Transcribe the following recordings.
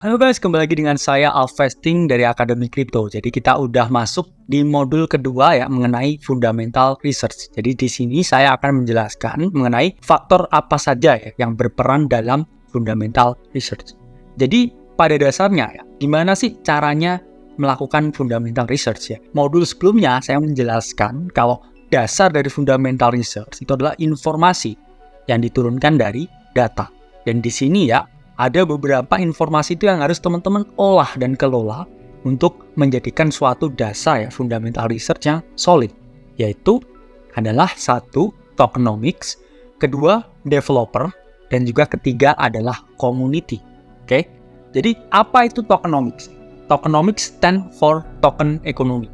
Halo guys, kembali lagi dengan saya Alvesting dari Akademi Kripto. Jadi kita udah masuk di modul kedua ya mengenai fundamental research. Jadi di sini saya akan menjelaskan mengenai faktor apa saja ya yang berperan dalam fundamental research. Jadi pada dasarnya ya, gimana sih caranya melakukan fundamental research ya? Modul sebelumnya saya menjelaskan kalau dasar dari fundamental research itu adalah informasi yang diturunkan dari data. Dan di sini ya ada beberapa informasi itu yang harus teman-teman olah dan kelola untuk menjadikan suatu dasar ya fundamental research yang solid, yaitu adalah satu, tokenomics, kedua, developer, dan juga ketiga adalah community. Oke? Jadi apa itu tokenomics? Tokenomics stand for token economy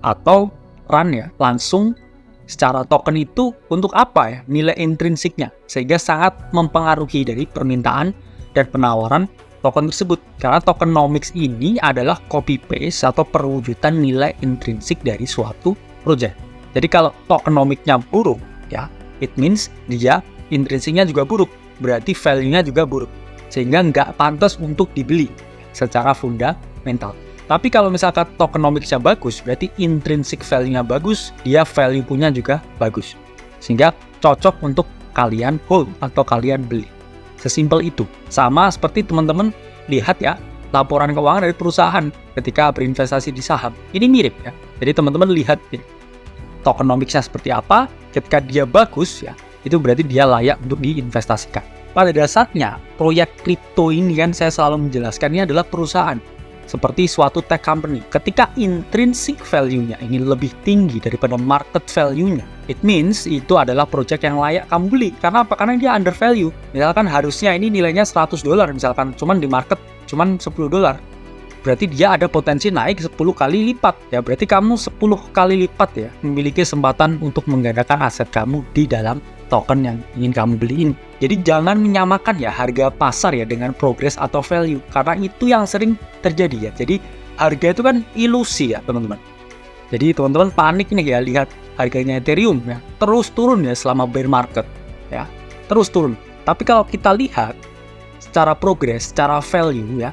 atau run ya, langsung secara token itu untuk apa ya? Nilai intrinsiknya, sehingga sangat mempengaruhi dari permintaan dan penawaran token tersebut. Karena tokenomics ini adalah copy paste atau perwujudan nilai intrinsik dari suatu project. Jadi kalau tokenomicnya buruk ya, it means dia intrinsiknya juga buruk, berarti value-nya juga buruk, sehingga nggak pantas untuk dibeli secara fundamental. Tapi kalau misalkan tokenomics-nya bagus, berarti intrinsic value-nya bagus, dia value punya juga bagus, sehingga cocok untuk kalian hold atau kalian beli. Sesimpel itu. Sama seperti teman-teman lihat ya, laporan keuangan dari perusahaan ketika berinvestasi di saham. Ini mirip ya. Jadi teman-teman lihat ya, tokenomics-nya seperti apa, ketika dia bagus ya, itu berarti dia layak untuk diinvestasikan. Pada dasarnya, proyek kripto ini kan saya selalu menjelaskan ini adalah perusahaan. Seperti suatu tech company. Ketika intrinsic value-nya ini lebih tinggi daripada market value-nya, it means itu adalah project yang layak kamu beli. Karena apa? Karena dia under value. Misalkan harusnya ini nilainya $100, misalkan cuman di market cuman $10. Berarti dia ada potensi naik 10 kali lipat. Ya, berarti kamu 10 kali lipat ya memiliki kesempatan untuk menggandakan aset kamu di dalam token yang ingin kamu beliin. Jadi jangan menyamakan ya harga pasar ya dengan progress atau value, karena itu yang sering terjadi ya. Jadi harga itu kan ilusi ya teman-teman. Jadi teman-teman panik nih ya lihat harganya Ethereum ya terus turun ya selama bear market ya, terus turun. Tapi kalau kita lihat secara progress, secara value ya,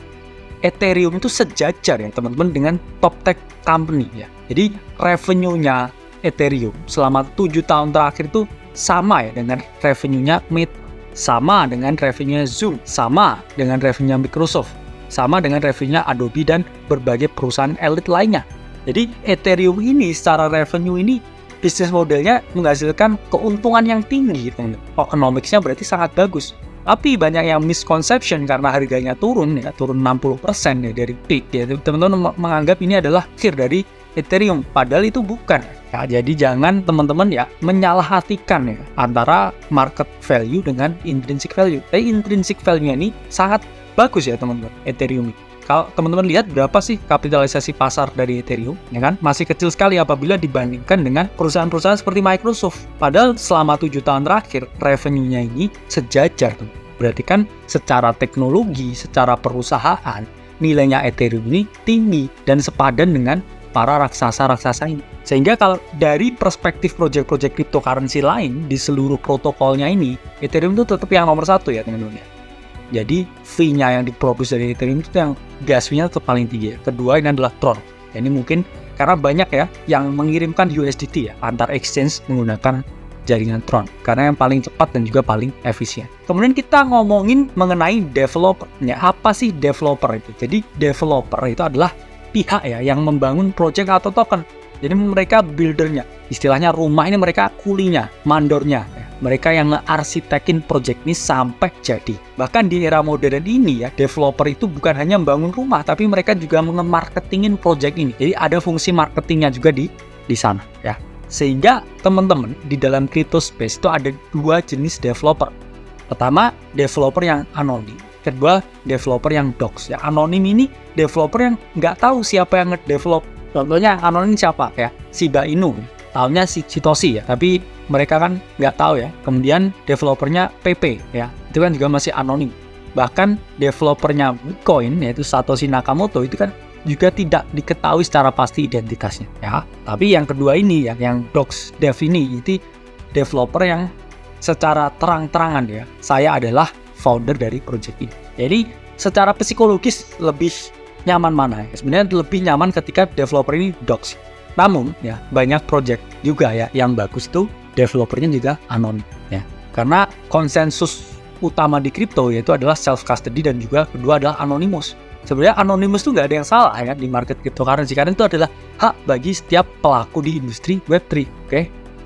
Ethereum itu sejajar ya teman-teman dengan top tech company ya. Jadi revenue-nya Ethereum selama 7 tahun terakhir itu sama ya dengan revenue-nya Meta, sama dengan revenue-nya Zoom, sama dengan revenue-nya Microsoft, sama dengan revenue-nya Adobe dan berbagai perusahaan elit lainnya. Jadi Ethereum ini secara revenue ini bisnis modelnya menghasilkan keuntungan yang tinggi, tokenomics-nya berarti sangat bagus. Tapi banyak yang misconception karena harganya turun ya, turun 60% ya dari peak ya. Teman-teman menganggap ini adalah akhir dari Ethereum, padahal itu bukan. Ya, jadi jangan teman-teman ya menyalahartikan ya antara market value dengan intrinsic value. Tapi intrinsic value-nya ini sangat bagus ya teman-teman Ethereum ini. Kalau teman-teman lihat berapa sih kapitalisasi pasar dari Ethereum, ya kan? Masih kecil sekali apabila dibandingkan dengan perusahaan-perusahaan seperti Microsoft. Padahal selama 7 tahun terakhir revenue-nya ini sejajar tuh. Berarti kan secara teknologi, secara perusahaan, nilainya Ethereum ini tinggi dan sepadan dengan para raksasa-raksasa ini. Sehingga kalau dari perspektif project-project cryptocurrency lain di seluruh protokolnya ini, Ethereum itu tetap yang nomor 1 ya teman-teman. Jadi fee-nya yang diproduksi dari Ethereum itu yang gas fee-nya tetap paling tinggi. Kedua ini adalah Tron. Ya, ini mungkin karena banyak ya yang mengirimkan USDT ya antar exchange menggunakan jaringan Tron. Karena yang paling cepat dan juga paling efisien. Kemudian kita ngomongin mengenai developer. Ya, apa sih developer itu? Jadi developer itu adalah pihak ya yang membangun project atau token. Jadi mereka buildernya, istilahnya rumah ini mereka kulinya, mandornya ya. Mereka yang nge-arsitekin project ini sampai jadi. Bahkan di era modern ini ya, developer itu bukan hanya membangun rumah, tapi mereka juga nge-marketingin project ini. Jadi ada fungsi marketingnya juga di sana ya. Sehingga teman-teman di dalam crypto space itu ada 2 jenis developer. Pertama, developer yang anonim. Kedua, developer yang dox. Ya, anonim ini developer yang nggak tahu siapa yang nge-develop. Contohnya anonim siapa ya? Shiba Inu. Tahunya si Satoshi ya, tapi mereka kan nggak tahu ya. Kemudian developernya PP ya, itu kan juga masih anonim. Bahkan developernya Bitcoin yaitu Satoshi Nakamoto itu kan juga tidak diketahui secara pasti identitasnya ya. Tapi yang kedua ini ya, yang dox dev ini itu developer yang secara terang-terangan ya, saya adalah founder dari project ini. Jadi secara psikologis lebih nyaman mana ya? Sebenarnya lebih nyaman ketika developer ini docs. Namun ya banyak project juga ya yang bagus itu developernya juga anonim ya. Karena konsensus utama di kripto yaitu adalah self custody dan juga kedua adalah anonymous. Sebenarnya anonymous itu nggak ada yang salah ya di market cryptocurrency karena itu adalah hak bagi setiap pelaku di industri Web3. Oke.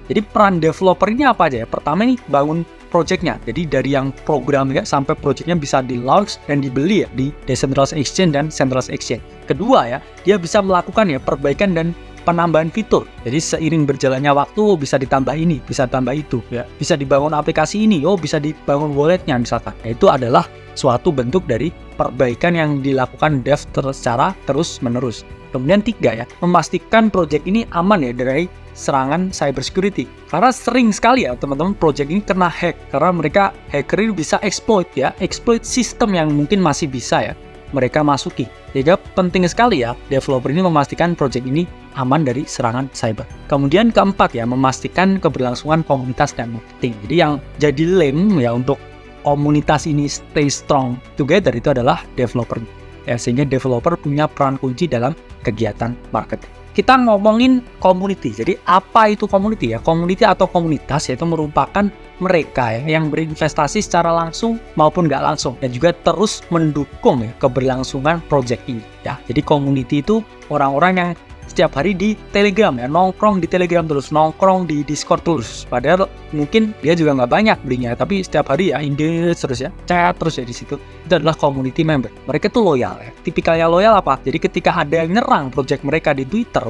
Jadi peran developer ini apa aja ya? Pertama nih bangun projectnya. Jadi dari yang program ya sampai projectnya bisa di launch dan dibeli ya di decentralized exchange dan centralized exchange. Kedua ya, dia bisa melakukan ya perbaikan dan penambahan fitur. Jadi seiring berjalannya waktu bisa ditambah ini, bisa tambah itu ya. Bisa dibangun aplikasi ini, bisa dibangun walletnya misalkan. Nah, itu adalah suatu bentuk dari perbaikan yang dilakukan dev secara terus-menerus. Kemudian 3 ya, memastikan project ini aman ya dari serangan cybersecurity. Karena sering sekali ya teman-teman project ini kena hack karena mereka hacker ini bisa exploit sistem yang mungkin masih bisa ya mereka masuki. Sehingga penting sekali ya developer ini memastikan project ini aman dari serangan cyber. Kemudian keempat ya, memastikan keberlangsungan komunitas dan marketing. Jadi yang jadi lem ya untuk komunitas ini stay strong together itu adalah developer. Ya, sehingga developer punya peran kunci dalam kegiatan marketing. Kita ngomongin community. Jadi apa itu community ya? Community atau komunitas yaitu merupakan mereka ya yang berinvestasi secara langsung maupun nggak langsung dan juga terus mendukung ya keberlangsungan project ini ya. Jadi community itu orang-orang yang setiap hari di Telegram ya, nongkrong di Telegram terus, nongkrong di Discord terus. Padahal mungkin dia juga nggak banyak belinya, tapi setiap hari ya engage terus ya, chat terus ya di situ. Itu adalah community member. Mereka tuh loyal ya. Tipikalnya loyal apa? Jadi ketika ada yang nyerang project mereka di Twitter,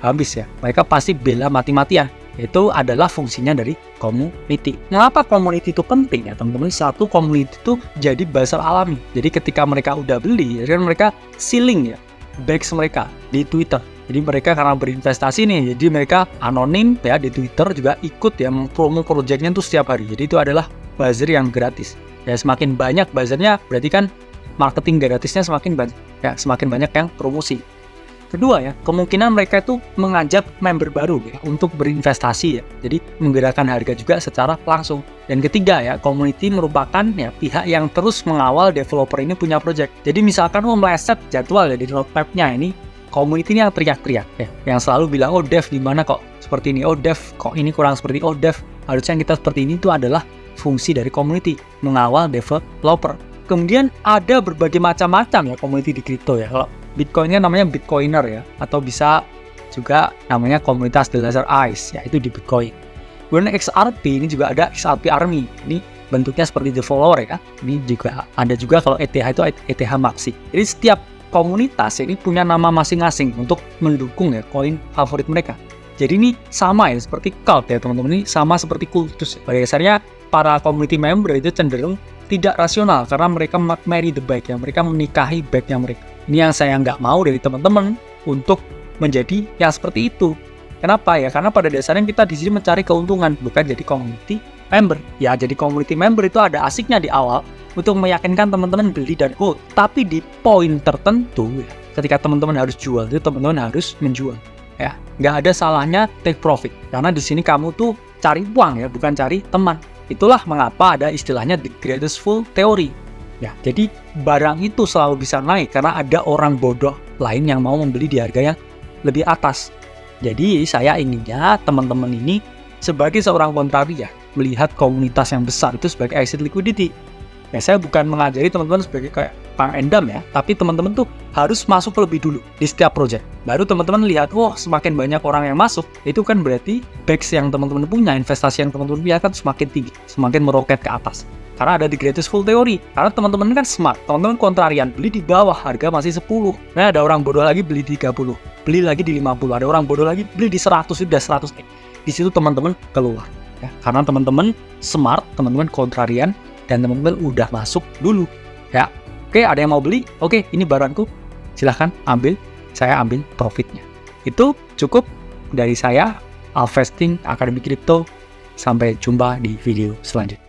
habis ya. Mereka pasti bela mati-matian. Itu adalah fungsinya dari community. Kenapa community itu penting ya teman-teman? Satu, community itu jadi buzzer alami. Jadi ketika mereka udah beli, kan mereka sealing ya backs mereka di Twitter. Jadi mereka karena berinvestasi nih, jadi mereka anonim ya di Twitter juga ikut ya mempromo projectnya tuh setiap hari. Jadi itu adalah buzzer yang gratis. Ya semakin banyak buzzernya berarti kan marketing gratisnya semakin banyak. Ya semakin banyak yang promosi. Kedua ya, kemungkinan mereka itu mengajak member baru ya untuk berinvestasi ya. Jadi menggerakkan harga juga secara langsung. Dan ketiga ya, community merupakan ya pihak yang terus mengawal developer ini punya project. Jadi misalkan meleset jadwal ya di roadmap-nya ini, community ini yang teriak-teriak ya, yang selalu bilang dev di mana kok seperti ini, dev kok ini kurang seperti ini, dev harusnya kita seperti ini. Itu adalah fungsi dari community, mengawal developer. Kemudian ada berbagai macam-macam ya community di kripto ya. Kalau Bitcoinnya namanya Bitcoiner ya, atau bisa juga namanya komunitas The Laser Eyes ya, itu di Bitcoin. Kemudian XRP ini juga ada XRP Army. Ini bentuknya seperti The Follower ya. Ini juga ada juga kalau ETH itu ETH Maxi. Jadi setiap komunitas ini punya nama masing-masing untuk mendukung ya koin favorit mereka. Jadi ini sama ya seperti cult ya teman-teman, ini sama seperti kultus. Pada dasarnya para community member itu cenderung tidak rasional karena mereka marry the bag ya, mereka menikahi bagnya mereka. Ini yang saya nggak mau dari teman-teman untuk menjadi yang seperti itu. Kenapa ya? Karena pada dasarnya kita di sini mencari keuntungan, bukan jadi community member. Ya jadi community member itu ada asiknya di awal untuk meyakinkan teman-teman beli dan hold. Tapi di poin tertentu ya, ketika teman-teman harus jual, itu teman-teman harus menjual. Ya, nggak ada salahnya take profit. Karena di sini kamu tuh cari uang ya, bukan cari teman. Itulah mengapa ada istilahnya the greatest fool theory. Ya, jadi barang itu selalu bisa naik karena ada orang bodoh lain yang mau membeli di harga yang lebih atas. Jadi saya inginnya teman-teman ini sebagai seorang kontraria melihat komunitas yang besar itu sebagai exit liquidity. Ya, saya bukan mengajari teman-teman sebagai kayak Kang Endam ya, tapi teman-teman tuh harus masuk lebih dulu di setiap project. Baru teman-teman lihat, semakin banyak orang yang masuk, itu kan berarti backs yang teman-teman punya, investasi yang teman-teman punya kan semakin tinggi, semakin meroket ke atas. Karena ada the greatest fool theory. Karena teman-teman kan smart, teman-teman kontrarian, beli di bawah harga masih 10. Nah, ada orang bodoh lagi beli di 30, beli lagi di 50, ada orang bodoh lagi beli di 100, sudah 100. Di situ teman-teman keluar. Ya, karena teman-teman smart, teman-teman kontrarian, dan teman-teman udah masuk dulu. Ya, oke, ada yang mau beli? Oke, ini baranku. Silahkan ambil, saya ambil profitnya. Itu cukup dari saya, Alvesting Akademi Kripto. Sampai jumpa di video selanjutnya.